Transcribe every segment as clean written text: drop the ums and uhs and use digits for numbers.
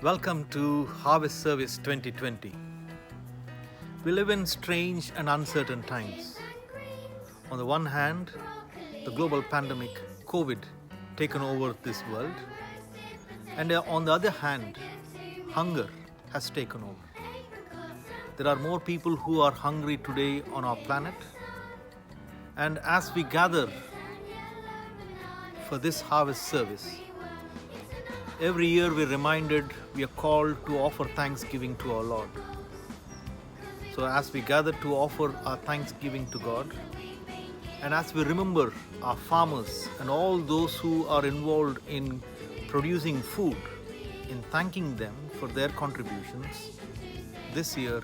Welcome to Harvest Service 2020. We live in strange and uncertain times. On the one hand, the global pandemic, COVID, taken over this world. And on the other hand, hunger has taken over. There are more people who are hungry today on our planet. And as we gather for this harvest service, every year we're reminded we are called to offer thanksgiving to our Lord. So as we gather to offer our thanksgiving to God, and as we remember our farmers and all those who are involved in producing food, in thanking them for their contributions, this year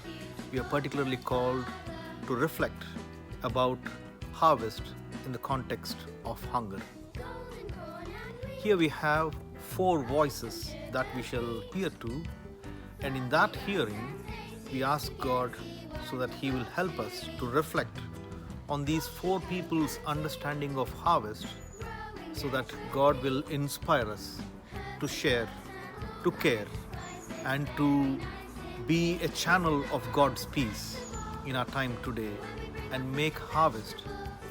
we are particularly called to reflect about harvest in the context of hunger. Here we have 4 voices that we shall hear to, and in that hearing we ask God so that He will help us to reflect on these 4 people's understanding of harvest, so that God will inspire us to share, to care, and to be a channel of God's peace in our time today and make harvest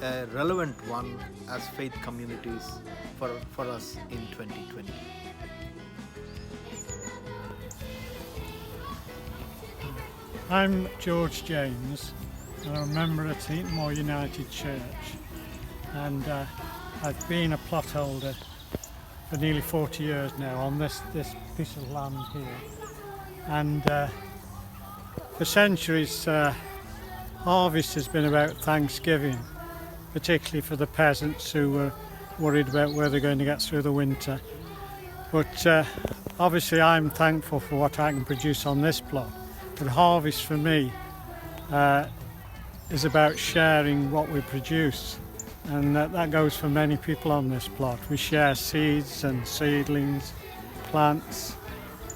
a relevant one as faith communities for us in 2020. I'm George James, and I'm a member of Teton Moor United Church, and I've been a plot holder for nearly 40 years now on this piece of land here. And for centuries, harvest has been about thanksgiving, particularly for the peasants who were worried about where they're going to get through the winter. But obviously I'm thankful for what I can produce on this plot. But harvest for me is about sharing what we produce, and that goes for many people on this plot. We share seeds and seedlings, plants.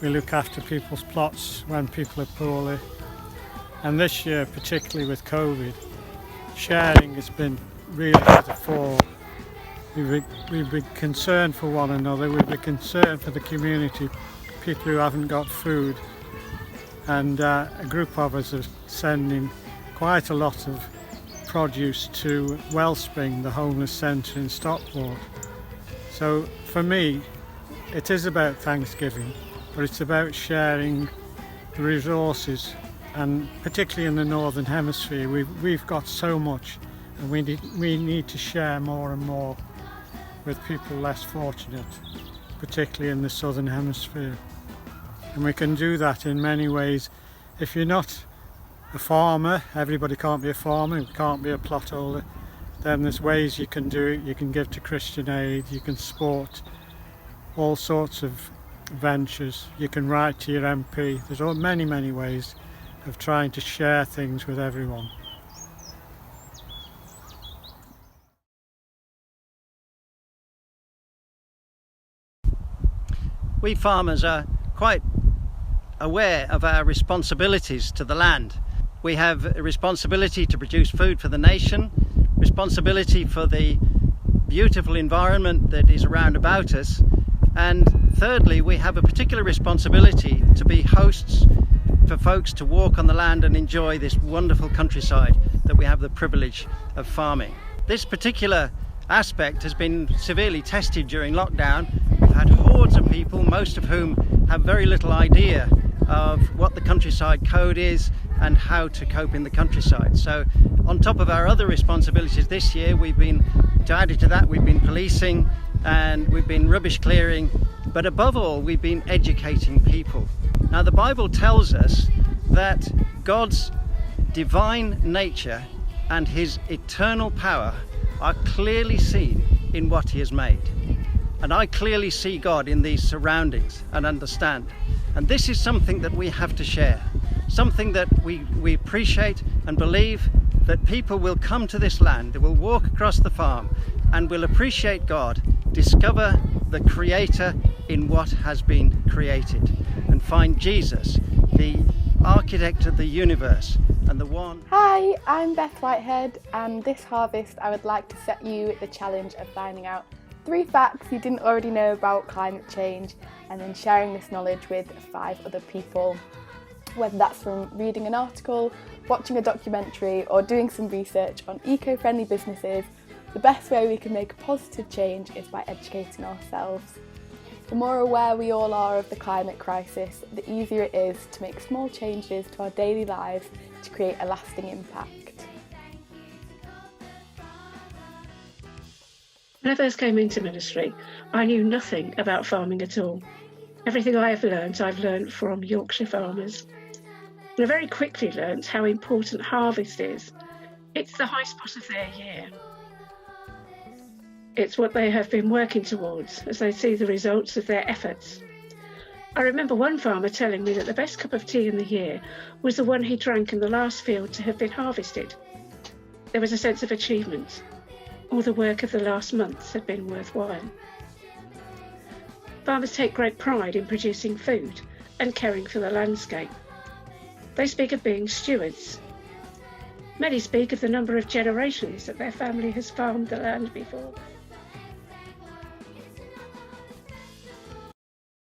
We look after people's plots when people are poorly. And this year, particularly with COVID, sharing has been really to the fore. We've been concerned for one another, we've been concerned for the community, people who haven't got food. And a group of us are sending quite a lot of produce to Wellspring, the homeless centre in Stockport. So for me, it is about Thanksgiving, but it's about sharing the resources, and particularly in the Northern Hemisphere, we've got so much, and we need to share more and more with people less fortunate, particularly in the Southern Hemisphere. And we can do that in many ways. If you're not a farmer, everybody can't be a farmer, you can't be a plot holder, then there's ways you can do it. You can give to Christian Aid, you can support all sorts of ventures, you can write to your MP. There's many ways of trying to share things with everyone. We farmers are quite aware of our responsibilities to the land. We have a responsibility to produce food for the nation, responsibility for the beautiful environment that is around about us, and thirdly, we have a particular responsibility to be hosts for folks to walk on the land and enjoy this wonderful countryside that we have the privilege of farming. This particular aspect has been severely tested during lockdown. We've had hordes of people, most of whom have very little idea of what the countryside code is and how to cope in the countryside. So on top of our other responsibilities this year, added to that, we've been policing and we've been rubbish clearing, but above all, we've been educating people. Now, the Bible tells us that God's divine nature and His eternal power are clearly seen in what He has made. And I clearly see God in these surroundings and understand. And this is something that we have to share, something that we appreciate and believe that people will come to this land, they will walk across the farm and will appreciate God, discover the Creator in what has been created, and find Jesus, the architect of the universe and the one. Hi, I'm Beth Whitehead, and this harvest I would like to set you the challenge of finding out 3 facts you didn't already know about climate change, and then sharing this knowledge with 5 other people. Whether that's from reading an article, watching a documentary, or doing some research on eco-friendly businesses, the best way we can make a positive change is by educating ourselves. The more aware we all are of the climate crisis, the easier it is to make small changes to our daily lives to create a lasting impact. When I first came into ministry, I knew nothing about farming at all. Everything I've learned from Yorkshire farmers. And I very quickly learnt how important harvest is. It's the high spot of their year. It's what they have been working towards as they see the results of their efforts. I remember one farmer telling me that the best cup of tea in the year was the one he drank in the last field to have been harvested. There was a sense of achievement. All the work of the last months had been worthwhile. Farmers take great pride in producing food and caring for the landscape. They speak of being stewards. Many speak of the number of generations that their family has farmed the land before.